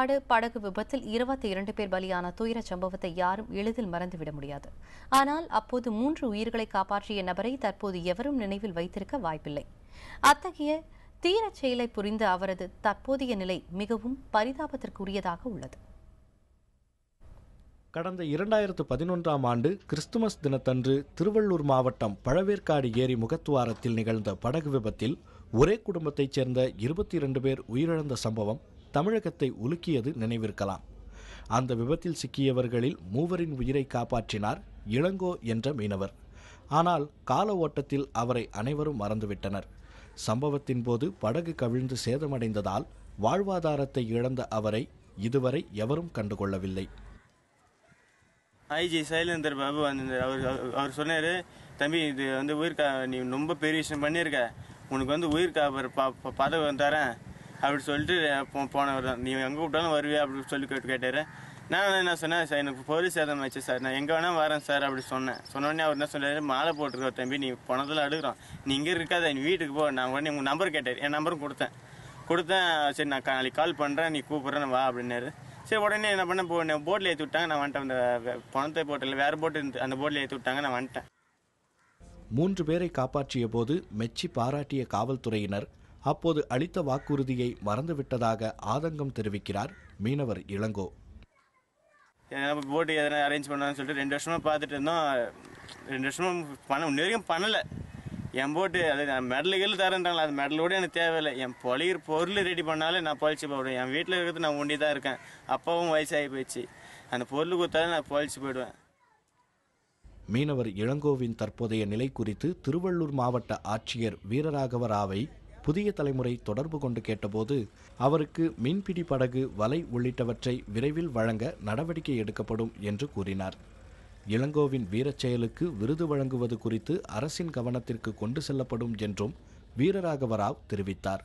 பாலக்காடு படகு விபத்தில் 22 பேர் பலியான துயர சம்பவத்தை யாரும் எளிதில் மறந்துவிட முடியாது. ஆனால் அப்போது 3 உயிர்களை காப்பாற்றிய நபரை தற்போது எவரும் நினைவில் வைத்திருக்க வாய்ப்பில்லை. அத்தகைய தீரச் செயலை புரிந்த அவரது தற்போதைய நிலை மிகவும் பரிதாபத்திற்குரியதாக உள்ளது. கடந்த 2011ஆம் ஆண்டு கிறிஸ்துமஸ் தினத்தன்று திருவள்ளூர் மாவட்டம் பழவேற்காடு ஏரி முகத்துவாரத்தில் நிகழ்ந்த படகு விபத்தில் ஒரே குடும்பத்தைச் சேர்ந்த 22 பேர் உயிரிழந்த சம்பவம் தமிழகத்தை உலுக்கியது நினைவிருக்கலாம். அந்த விபத்தில் சிக்கியவர்களில் 3 உயிரை காப்பாற்றினார் இளங்கோ என்ற மீனவர். ஆனால் கால ஓட்டத்தில் அவரை அனைவரும் மறந்துவிட்டனர். சம்பவத்தின் போது படகு கவிழ்ந்து சேதமடைந்ததால் வாழ்வாதாரத்தை இழந்த அவரை இதுவரை எவரும் கண்டுகொள்ளவில்லை. ஐஜி சைலேந்தர் பாபு அவர் சொன்னார், தம்பி இது உயிர்கா நீ ரொம்ப பெரிய விஷயம் பண்ணியிருக்க, உனக்கு உயிர்கா பதவி தரேன் அப்படி சொல்லிட்டு போனவர் தான். நீ எங்கே கூப்பிட்டாலும் வருவியா அப்படின்னு சொல்லி கேட்டார். நான் என்ன சொன்னேன், சார் எனக்கு போலீஸ் சேதம் ஆச்சு சார், நான் எங்கே வேணால் வரேன் சார் அப்படி சொன்னோடனே அவர் என்ன சொன்னார், மாலை போட்டுருக்க தம்பி, நீ பணத்தில் அடுக்கிறோம், நீ இங்கே இருக்காத, நீ வீட்டுக்கு போ. நான் உடனே உங்கள் நம்பர் கேட்டார், என் நம்பரும் கொடுத்தேன். சரி நான் நாளைக்கு கால் பண்ணுறேன், நீ கூப்பிட்றேன்னு வா அப்படின்னாரு. சரி உடனே என்ன பண்ண போட்டில் ஏற்றி விட்டாங்க, நான் வந்துட்டேன். அந்த பணத்தை போட்டில் வேறு போட்டு இருந்து அந்த போட்டில் ஏற்றி விட்டாங்க, நான் வந்துட்டேன். 3 பேரை காப்பாற்றிய போது மெச்சி பாராட்டிய காவல்துறையினர் அப்போது அளித்த வாக்குறுதியை மறந்துவிட்டதாக ஆதங்கம் தெரிவிக்கிறார் மீனவர் இளங்கோ. போட்டு எதனா அரேஞ்ச் பண்ணான்னு சொல்லிட்டு 2 வருஷமா பார்த்துட்டு இருந்தோம். 2 வருஷமா இன்ன வரைக்கும் பண்ணலை. என் போட்டு அது மெடலுக்கு தரேன்றாங்களா, அது மெடலோடு எனக்கு தேவையில்லை. என் பொருள் ரெடி பண்ணாலே நான் பொழிச்சு போயிடுவேன். என் வீட்டில் இருக்கிறது நான் ஒண்டி தான் இருக்கேன். அப்பாவும் வயசாகி போயிடுச்சு. அந்த பொருள் கொடுத்தாலும் நான் பொழிச்சு போயிடுவேன். மீனவர் இளங்கோவின் தற்போதைய நிலை குறித்து திருவள்ளூர் மாவட்ட ஆட்சியர் வீரராகவ ராவை புதிய தலைமுறை தொடர்பு கொண்டு கேட்டபோது அவருக்கு மீன்பிடி படகு, வலை உள்ளிட்டவற்றை விரைவில் வழங்க நடவடிக்கை எடுக்கப்படும் என்று கூறினார். இளங்கோவின் வீரச் செயலுக்கு விருது வழங்குவது குறித்து அரசின் கவனத்திற்கு கொண்டு செல்லப்படும் என்றும் வீரராகவ ராவ் தெரிவித்தார்.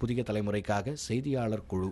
புதிய தலைமுறைக்காக செய்தியாளர் குழு.